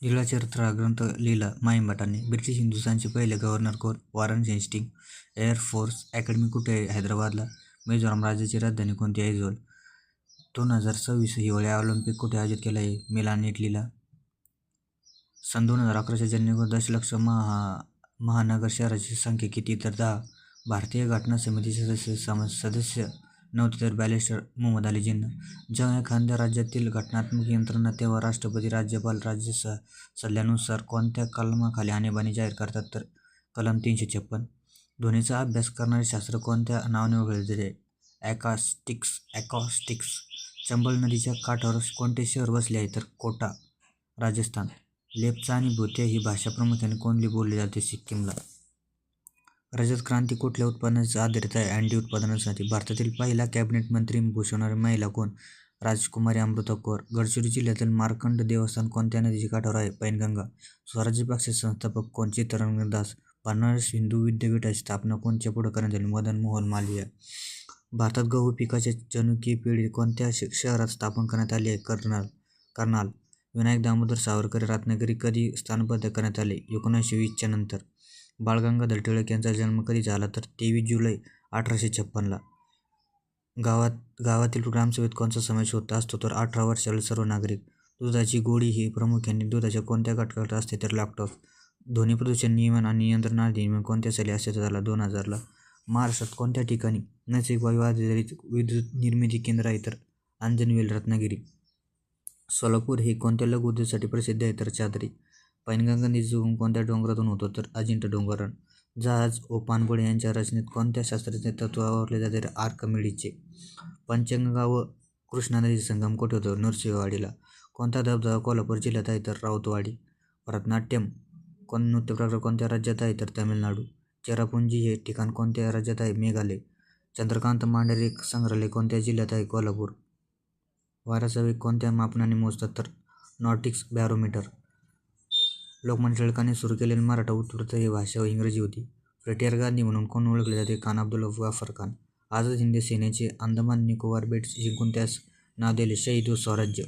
लीला चरित्र हा ग्रंथ लिहिला माईंभटांनी. ब्रिटिश हिंदुस्थानचे पहिले गव्हर्नर कोण? Warren Hastings. Air force academy कुठे आहे? हैदराबादला. मिझोराम राज्याची राजधानी कोणती? ऐझॉल. 2026 हिवाळी ऑलिम्पिक कुठे आयोजित केलं आहे? मिलान, इटलीला. सन 2011च्या जनगणनेनुसार दशलक्ष महानगर शहराची संख्या किती? तर 10. भारतीय घटना समितीचे सदस्य नव्हते तर बॅरिस्टर मोहम्मद अली जिन्ना. जेव्हा एखाद्या राज्यातील घटनात्मक यंत्रणा तेव्हा राष्ट्रपती राज्यपाल राज्य सल्ल्यानुसार कोणत्या कलमाखाली आणीबाणी जाहीर करतात? तर कलम 356. ध्वनीचा अभ्यास करणारे शास्त्र कोणत्या नावाने ओळखले जाते? ॲकॉस्टिक्स. चंबळ नदीच्या काठावर कोणते शहर वसले आहे? तर कोटा, राजस्थान. लेप्चा आणि भूतिया ही भाषा प्रामुख्याने कोणती बोलली जाते? सिक्कीमला. रजत क्रांती कुठल्या उत्पादनांवर आधारित आहे? अंडी उत्पादनासाठी. भारतातील पहिला कॅबिनेट मंत्री भूषवणारी महिला कोण? राजकुमारी अमृता कौर. गडचिरोली जिल्ह्यातील मार्कंड देवस्थान कोणत्या नदीच्या काठावर आहे? पैनगंगा. स्वराज्य पक्षाचे संस्थापक कोण? चित्तरंजन दास. बनारस हिंदू विद्यापीठाची स्थापना कोणत्या पुढाकाराने झाली? मदन मोहन मालवीय. भारतात गहू पिकाची जनुकीय पेढी कोणत्या शहरात स्थापन करण्यात आली आहे? कर्नाल. विनायक दामोदर सावरकर रत्नागिरी कधी स्थानबद्ध करण्यात आले? 1920च्या नंतर. बाळ गंगाधर टिळक यांचा जन्म कधी झाला? तर 23 जुलै 1856ला. गावातील ग्रामसभेत कोणाचा समावेश होत असतो? तर 18 वर्षाखालील सर्व नागरिक. दुधाची गोडी ही प्रामुख्याने दुधाच्या कोणत्या घटकात असते? तर लॅक्टोज. ध्वनी प्रदूषण नियमन आणि नियंत्रण अधिनियम कोणत्या साली अस्तित्वात आला? 2000ला. महाराष्ट्रात कोणत्या ठिकाणी नैसर्गिक वायू आधारित विद्युत निर्मिती केंद्र आहे? तर अंजनवेल, रत्नागिरी. सोलापूर हे कोणत्या लघु उद्योगासाठी प्रसिद्ध आहे? तर चादरी. पैनगंगा नदीचा उगम कोणत्या डोंगरातून होतो? तर अजिंठा डोंगरावरून. जहाज व पाणबुडी यांच्या रचनेत कोणत्या शास्त्राचे तत्त्व वापरले जाते? तर आर्किमिडीजचे. पंचगंगा व कृष्णा नदीचा संगम कुठे होतो? नृसिंहवाडीला. कोणता धबधबा कोल्हापूर जिल्ह्यात आहे? तर राऊतवाडी. भरतनाट्यम नृत्यप्रकार कोणत्या राज्यात आहे? तर तामिळनाडू. चेरापुंजी हे ठिकाण कोणत्या राज्यात आहे? मेघालय. चंद्रकांत मांढरे संग्रहालय कोणत्या जिल्ह्यात आहे? कोल्हापूर. वाऱ्याचा वेग कोणत्या मापनाने मोजतात? तर नॉटिक्स बॅरोमीटर. लोकमान्य टिळकांनी सुरू केलेली मराठा उत्पत्ती ही भाषा इंग्रजी होती. फ्रंटियर गांधी म्हणून कोण ओळखले जाते? खान अब्दुल गफार खान. आझाद हिंद सेनेचे अंदमान निकोबार बेट जिंकून त्यास नाव दिले? शहीद व स्वराज्य.